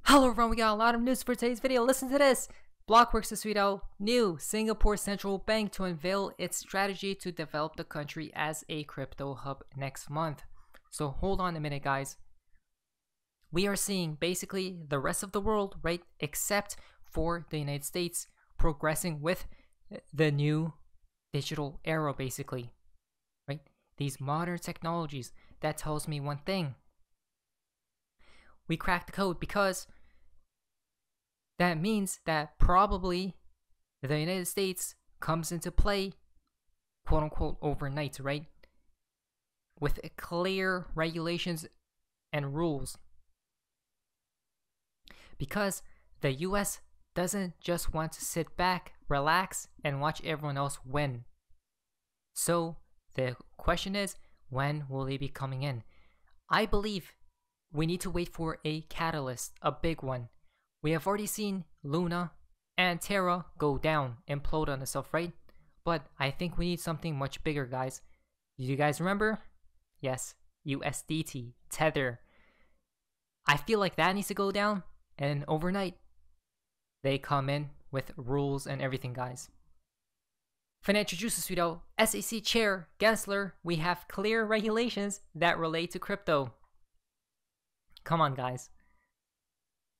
Hello everyone, we got a lot of news for today's video. Listen to this. Blockworks has tweeted out new Singapore Central Bank to unveil its strategy to develop the country as a crypto hub next month. So hold on a minute, guys. We are seeing basically the rest of the world, right, except for the United States, progressing with the new digital era, basically, right? These modern technologies. That tells me one thing. We cracked the code, because that means that probably the United States comes into play, quote unquote, overnight, right? With clear regulations and rules. Because the US doesn't just want to sit back, relax, and watch everyone else win. So the question is, when will they be coming in? I believe we need to wait for a catalyst, a big one. We have already seen Luna and Terra go down, implode on itself, right? But I think we need something much bigger, guys. Do you guys remember? Yes, USDT, Tether. I feel like that needs to go down, and overnight, they come in with rules and everything, guys. Financial Juices tweet out, SEC Chair Gensler, we have clear regulations that relate to crypto. Come on, guys.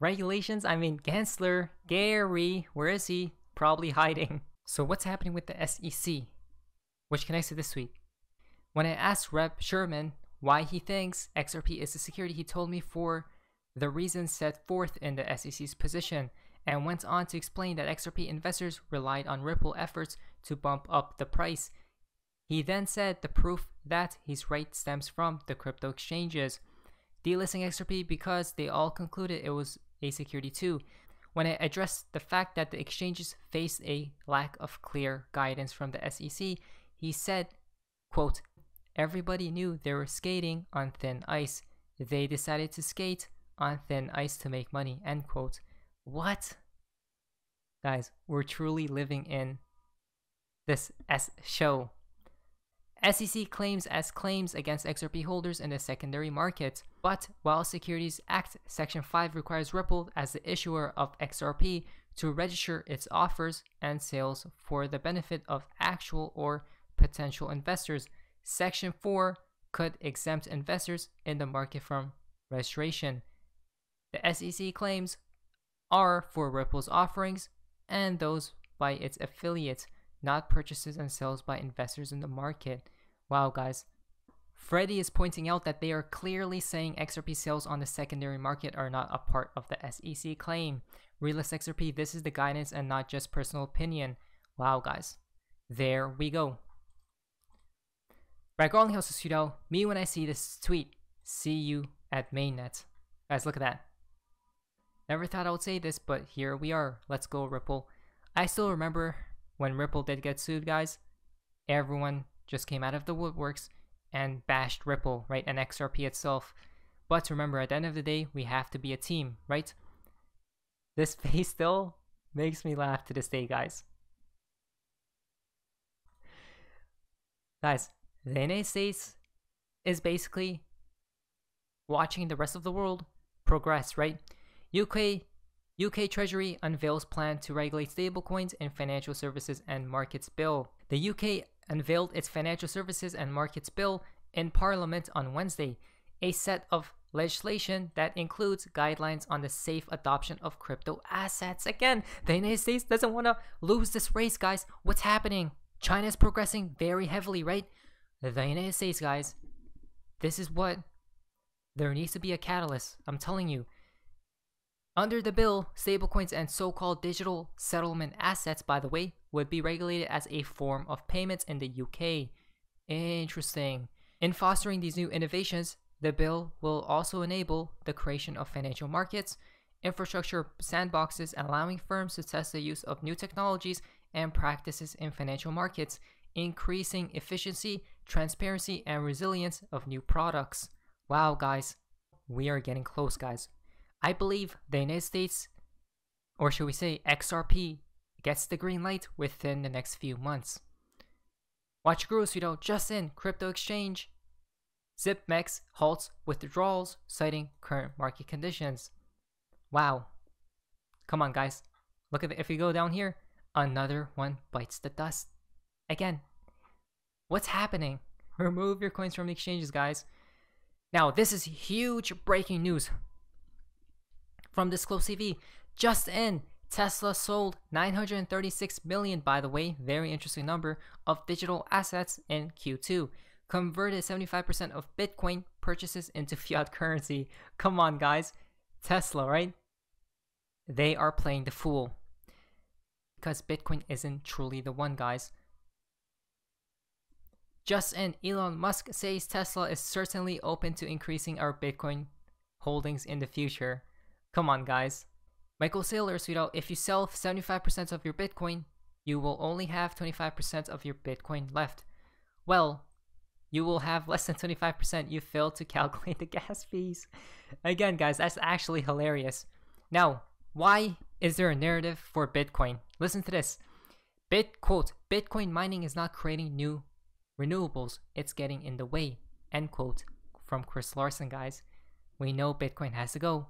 Regulations? I mean, Gensler, Gary, where is he? Probably hiding. So what's happening with the SEC? Which connects to this tweet. When I asked Rep Sherman why he thinks XRP is a security, he told me for the reasons set forth in the SEC's position, and went on to explain that XRP investors relied on Ripple efforts to bump up the price. He then said the proof that he's right stems from the crypto exchanges delisting XRP because they all concluded it was a security too. When I addressed the fact that the exchanges faced a lack of clear guidance from the SEC, he said, quote, everybody knew they were skating on thin ice. They decided to skate on thin ice to make money, end quote. What? Guys, we're truly living in this show. SEC claims against XRP holders in the secondary market. But while Securities Act Section 5 requires Ripple as the issuer of XRP to register its offers and sales for the benefit of actual or potential investors, Section 4 could exempt investors in the market from registration. The SEC claims are for Ripple's offerings and those by its affiliates, not purchases and sales by investors in the market. Wow, guys. Freddie is pointing out that they are clearly saying XRP sales on the secondary market are not a part of the SEC claim. Realist XRP, this is the guidance and not just personal opinion. Wow, guys. There we go. Brad Garlinghouse has tweeted out, me when I see this tweet. See you at mainnet. Guys, look at that. Never thought I would say this, but here we are. Let's go, Ripple. I still remember when Ripple did get sued, guys. Everyone just came out of the woodworks and bashed Ripple, right, and XRP itself. But remember, at the end of the day, we have to be a team, right? This face still makes me laugh to this day, guys. Guys, the United States is basically watching the rest of the world progress, right? UK Treasury unveils plan to regulate stablecoins in Financial Services and Markets Bill. The UK unveiled its Financial Services and Markets Bill in Parliament on Wednesday, a set of legislation that includes guidelines on the safe adoption of crypto assets. Again, the United States doesn't want to lose this race, guys. What's happening? China is progressing very heavily, right? The United States, guys, this is what there needs to be a catalyst. I'm telling you. Under the bill, stablecoins and so-called digital settlement assets, by the way, would be regulated as a form of payments in the UK. Interesting. In fostering these new innovations, the bill will also enable the creation of financial markets, infrastructure sandboxes, allowing firms to test the use of new technologies and practices in financial markets, increasing efficiency, transparency, and resilience of new products. Wow, guys. We are getting close, guys. I believe the United States, or should we say XRP, gets the green light within the next few months. Watch Guru's video, just in, crypto exchange. ZipMex halts withdrawals, citing current market conditions. Wow. Come on, guys. Look at it. If you go down here, another one bites the dust. Again, what's happening? Remove your coins from the exchanges, guys. Now, this is huge breaking news from Disclose TV. Just in, Tesla sold 936 million, by the way, very interesting number, of digital assets in Q2. Converted 75% of Bitcoin purchases into fiat currency. Come on, guys. Tesla, right? They are playing the fool. Because Bitcoin isn't truly the one, guys. Just in, Elon Musk says Tesla is certainly open to increasing our Bitcoin holdings in the future. Come on, guys. Michael Saylor tweeted out, if you sell 75% of your Bitcoin, you will only have 25% of your Bitcoin left. Well, you will have less than 25%. You failed to calculate the gas fees. Again, guys, that's actually hilarious. Now, why is there a narrative for Bitcoin? Listen to this. Quote, Bitcoin mining is not creating new renewables. It's getting in the way. End quote. From Chris Larson, guys. We know Bitcoin has to go.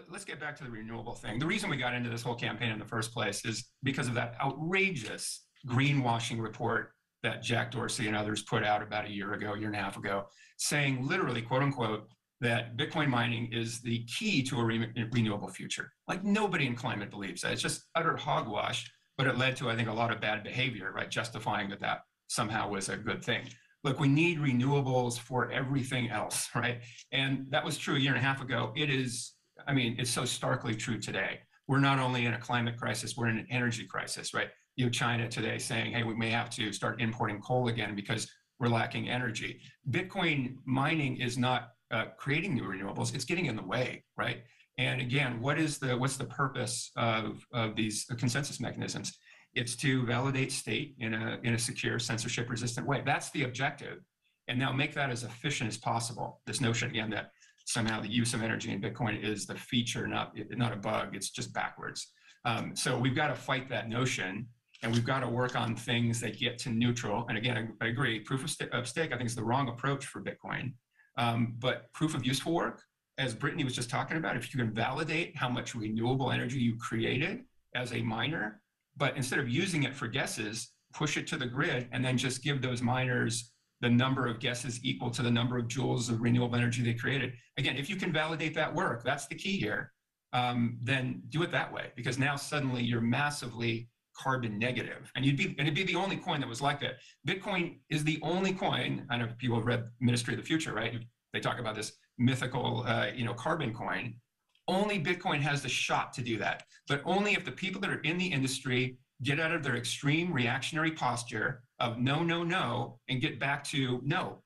Let's get back to the renewable thing. The reason we got into this whole campaign in the first place is because of that outrageous greenwashing report that Jack Dorsey and others put out about a year and a half ago, saying literally, quote unquote, that Bitcoin mining is the key to a renewable future. Like, nobody in climate believes that. It's just utter hogwash, but it led to, I think, a lot of bad behavior, right? Justifying that somehow was a good thing. Look, we need renewables for everything else, right? And that was true a year and a half ago. It is, I mean, it's so starkly true today. We're not only in a climate crisis, we're in an energy crisis, right? You have China today saying, hey, we may have to start importing coal again because we're lacking energy. Bitcoin mining is not creating new renewables, it's getting in the way, right? And again, what's the purpose of these consensus mechanisms? It's to validate state in a secure, censorship-resistant way. That's the objective. And now make that as efficient as possible. This notion, again, that somehow the use of energy in Bitcoin is the feature, not a bug. It's just backwards. So we've got to fight that notion, and we've got to work on things that get to neutral. And again, I agree, proof of stake, I think, is the wrong approach for Bitcoin. But proof of useful work, as Brittany was just talking about, if you can validate how much renewable energy you created as a miner, but instead of using it for guesses, push it to the grid and then just give those miners the number of guesses equal to the number of joules of renewable energy they created. Again, if you can validate that work, that's the key here, then do it that way, because now suddenly you're massively carbon negative. And it'd be the only coin that was like that. Bitcoin is the only coin, I know people have read Ministry of the Future, right? They talk about this mythical, carbon coin. Only Bitcoin has the shot to do that, but only if the people that are in the industry get out of their extreme reactionary posture of no, no, no, and get back to no.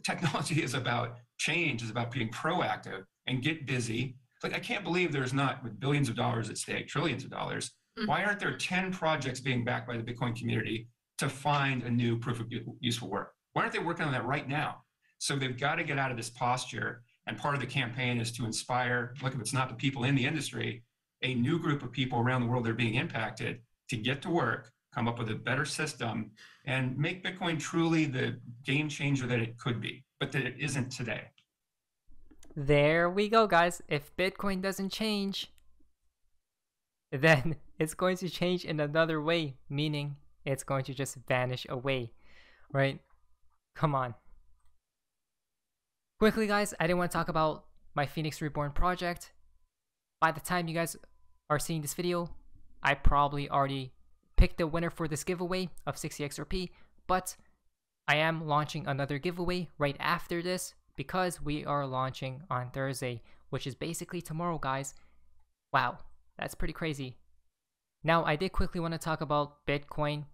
Technology is about change, is about being proactive and get busy. Like, I can't believe there's not, with billions of dollars at stake, trillions of dollars, why aren't there 10 projects being backed by the Bitcoin community to find a new proof of useful work? Why aren't they working on that right now? So they've got to get out of this posture. And part of the campaign is to inspire, look, if it's not the people in the industry, a new group of people around the world that are being impacted to get to work, come up with a better system, and make Bitcoin truly the game changer that it could be, but that it isn't today. There we go, guys. If Bitcoin doesn't change, then it's going to change in another way, meaning it's going to just vanish away, right? Come on. Quickly, guys, I didn't want to talk about my Phoenix Reborn project. By the time you guys are seeing this video, I probably already picked the winner for this giveaway of 60 XRP, but I am launching another giveaway right after this because we are launching on Thursday, which is basically tomorrow, guys. Wow, that's pretty crazy. Now, I did quickly want to talk about Bitcoin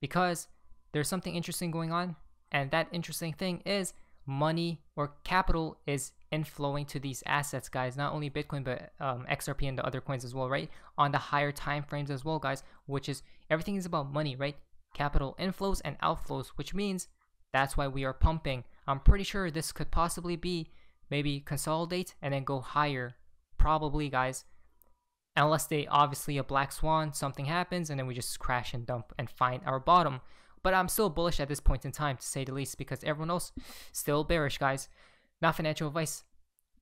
because there's something interesting going on, and that interesting thing is money or capital is inflowing to these assets, guys. Not only Bitcoin, but XRP and the other coins as well, right? On the higher time frames as well, guys, which is everything is about money, right? Capital inflows and outflows, which means that's why we are pumping. I'm pretty sure this could possibly be maybe consolidate and then go higher, probably, guys. Unless they obviously a black swan, something happens, and then we just crash and dump and find our bottom. But I'm still bullish at this point in time, to say the least, because everyone else still bearish, guys. Not financial advice.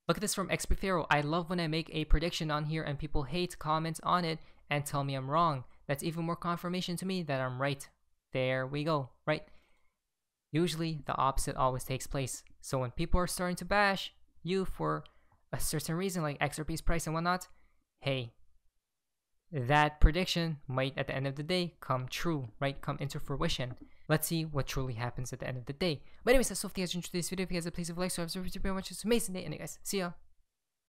Look at this from XRP Pharaoh. I love when I make a prediction on here and people hate, comment on it, and tell me I'm wrong. That's even more confirmation to me that I'm right. There we go, right? Usually the opposite always takes place. So when people are starting to bash you for a certain reason, like XRP's price and whatnot, hey, that prediction might at the end of the day come true, right? Come into fruition. Let's see what truly happens at the end of the day. But anyways, that's all for you guys enjoyed this video. If you guys have please leave a like, subscribe, very much. It's amazing day, and guys, see ya.